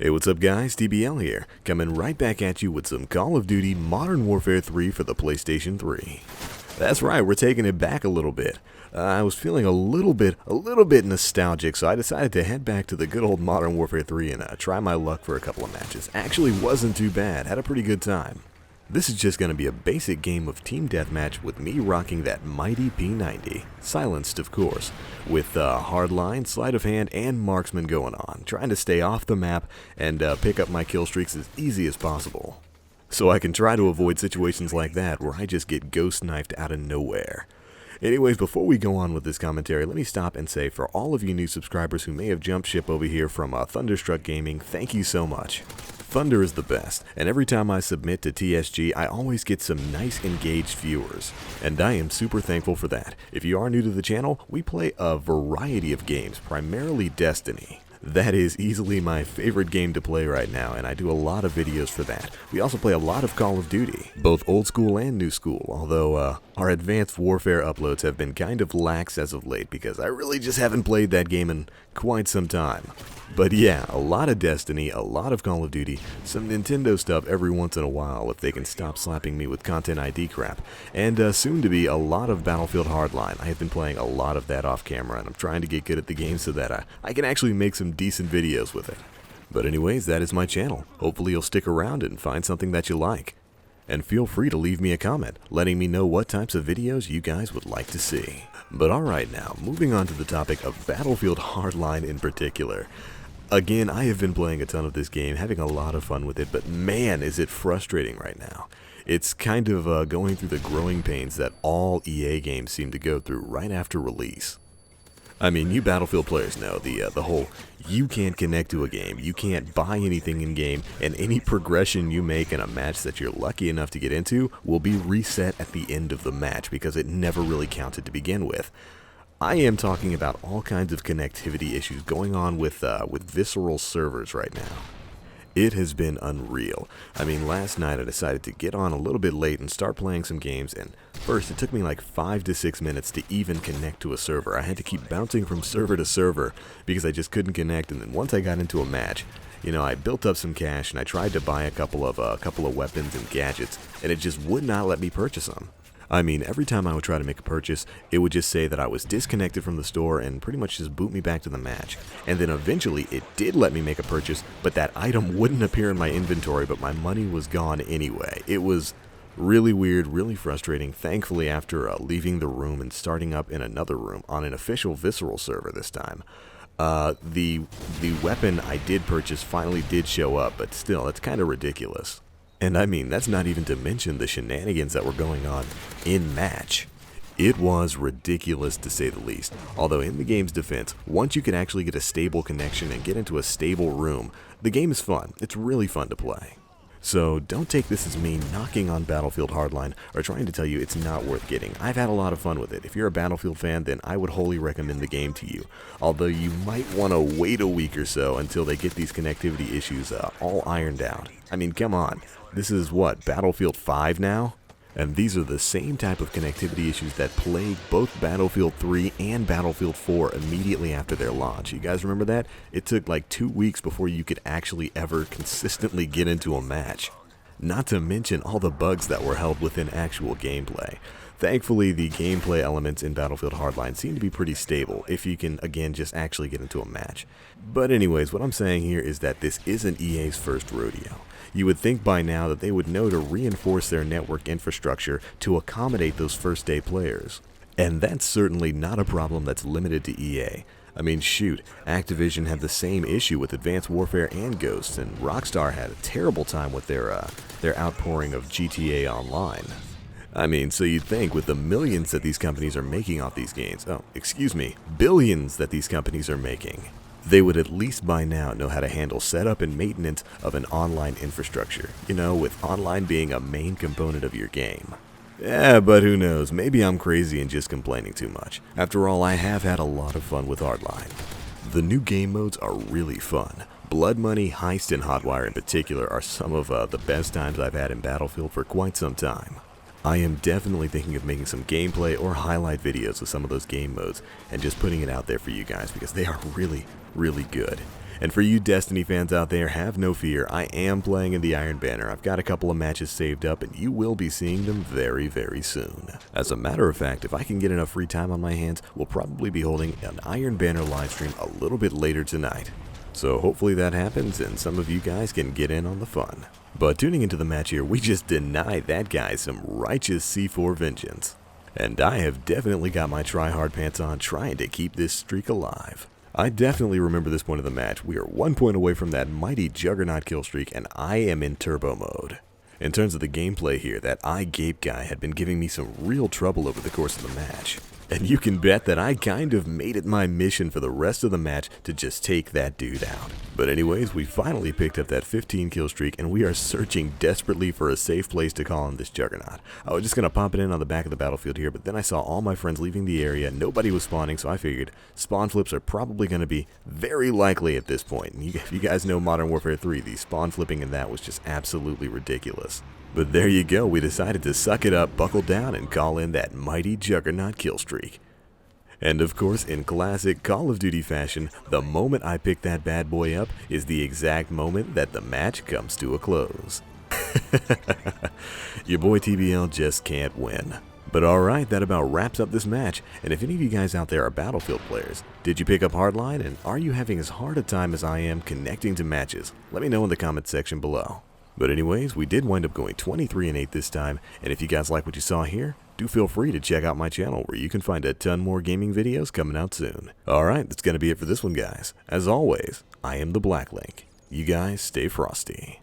Hey, what's up guys, DBL here, coming right back at you with some Call of Duty Modern Warfare 3 for the PlayStation 3. That's right, we're taking it back a little bit. I was feeling a little bit nostalgic, so I decided to head back to the good old Modern Warfare 3 and try my luck for a couple of matches. Actually wasn't too bad, had a pretty good time. This is just going to be a basic game of team deathmatch with me rocking that mighty P90, silenced of course, with hardline, sleight of hand, and marksman going on, trying to stay off the map and pick up my kill streaks as easy as possible. So I can try to avoid situations like that where I just get ghost knifed out of nowhere. Anyways, before we go on with this commentary, let me stop and say for all of you new subscribers who may have jumped ship over here from Thunderstruck Gaming, thank you so much. Thunder is the best, and every time I submit to TSG, I always get some nice engaged viewers, and I am super thankful for that. If you are new to the channel, we play a variety of games, primarily Destiny. That is easily my favorite game to play right now, and I do a lot of videos for that. We also play a lot of Call of Duty, both old school and new school, although our Advanced Warfare uploads have been kind of lax as of late because I really just haven't played that game in quite some time. But yeah, a lot of Destiny, a lot of Call of Duty, some Nintendo stuff every once in a while if they can stop slapping me with Content ID crap, and soon to be a lot of Battlefield Hardline. I have been playing a lot of that off camera, and I'm trying to get good at the game so that I can actually make some decent videos with it. But anyways, that is my channel. Hopefully you'll stick around and find something that you like. And feel free to leave me a comment, letting me know what types of videos you guys would like to see. But alright now, moving on to the topic of Battlefield Hardline in particular. Again, I have been playing a ton of this game, having a lot of fun with it, but man, is it frustrating right now. It's kind of going through the growing pains that all EA games seem to go through right after release. I mean, you Battlefield players know the whole, you can't connect to a game, you can't buy anything in-game, and any progression you make in a match that you're lucky enough to get into will be reset at the end of the match because it never really counted to begin with. I am talking about all kinds of connectivity issues going on with visceral servers right now. It has been unreal. I mean, last night I decided to get on a little bit late and start playing some games, and first it took me like 5 to 6 minutes to even connect to a server. I had to keep bouncing from server to server because I just couldn't connect, and then once I got into a match, you know, I built up some cash and I tried to buy a couple of weapons and gadgets, and it just would not let me purchase them. I mean, every time I would try to make a purchase, it would just say that I was disconnected from the store and pretty much just boot me back to the match. And then eventually it did let me make a purchase, but that item wouldn't appear in my inventory, but my money was gone anyway. It was really weird, really frustrating. Thankfully, after leaving the room and starting up in another room on an official Visceral server this time, the weapon I did purchase finally did show up, but still, it's kind of ridiculous. And I mean, that's not even to mention the shenanigans that were going on in match. It was ridiculous to say the least. Although in the game's defense, once you can actually get a stable connection and get into a stable room, the game is fun. It's really fun to play. So don't take this as me knocking on Battlefield Hardline or trying to tell you it's not worth getting. I've had a lot of fun with it. If you're a Battlefield fan, then I would wholly recommend the game to you. Although you might want to wait a week or so until they get these connectivity issues all ironed out. I mean, come on. This is what, Battlefield 5 now? And these are the same type of connectivity issues that plagued both Battlefield 3 and Battlefield 4 immediately after their launch. You guys remember that? It took like 2 weeks before you could actually ever consistently get into a match. Not to mention all the bugs that were held within actual gameplay. Thankfully, the gameplay elements in Battlefield Hardline seem to be pretty stable if you can, again, just actually get into a match. But anyways, what I'm saying here is that this isn't EA's first rodeo. You would think by now that they would know to reinforce their network infrastructure to accommodate those first-day players. And that's certainly not a problem that's limited to EA. I mean, shoot, Activision had the same issue with Advanced Warfare and Ghosts, and Rockstar had a terrible time with their outpouring of GTA Online. I mean, so you'd think with the millions that these companies are making off these games, billions that these companies are making, they would at least by now know how to handle setup and maintenance of an online infrastructure, you know, with online being a main component of your game. Yeah, but who knows, maybe I'm crazy and just complaining too much. After all, I have had a lot of fun with Hardline. The new game modes are really fun. Blood Money, Heist, and Hotwire in particular are some of the best times I've had in Battlefield for quite some time. I am definitely thinking of making some gameplay or highlight videos of some of those game modes and just putting it out there for you guys because they are really, really good. And for you Destiny fans out there, have no fear, I am playing in the Iron Banner. I've got a couple of matches saved up and you will be seeing them very, very soon. As a matter of fact, if I can get enough free time on my hands, we'll probably be holding an Iron Banner livestream a little bit later tonight. So hopefully that happens and some of you guys can get in on the fun. But tuning into the match here, we just denied that guy some righteous C4 vengeance. And I have definitely got my try-hard pants on trying to keep this streak alive. I definitely remember this point of the match. We are 1 point away from that mighty juggernaut kill streak and I am in turbo mode. In terms of the gameplay here, that eye gape guy had been giving me some real trouble over the course of the match. And you can bet that I kind of made it my mission for the rest of the match to just take that dude out. But anyways, we finally picked up that 15 kill streak and we are searching desperately for a safe place to call on this juggernaut. I was just going to pop it in on the back of the battlefield here, but then I saw all my friends leaving the area, nobody was spawning, so I figured spawn flips are probably going to be very likely at this point. And if you guys know Modern Warfare 3, the spawn flipping in that was just absolutely ridiculous. But there you go, we decided to suck it up, buckle down, and call in that mighty juggernaut kill streak. And of course, in classic Call of Duty fashion, the moment I pick that bad boy up is the exact moment that the match comes to a close. Your boy TBL just can't win. But alright, that about wraps up this match, and if any of you guys out there are Battlefield players, did you pick up Hardline, and are you having as hard a time as I am connecting to matches? Let me know in the comment section below. But anyways, we did wind up going 23-8 this time, and if you guys like what you saw here, do feel free to check out my channel where you can find a ton more gaming videos coming out soon. Alright, that's going to be it for this one, guys. As always, I am the Black Link. You guys stay frosty.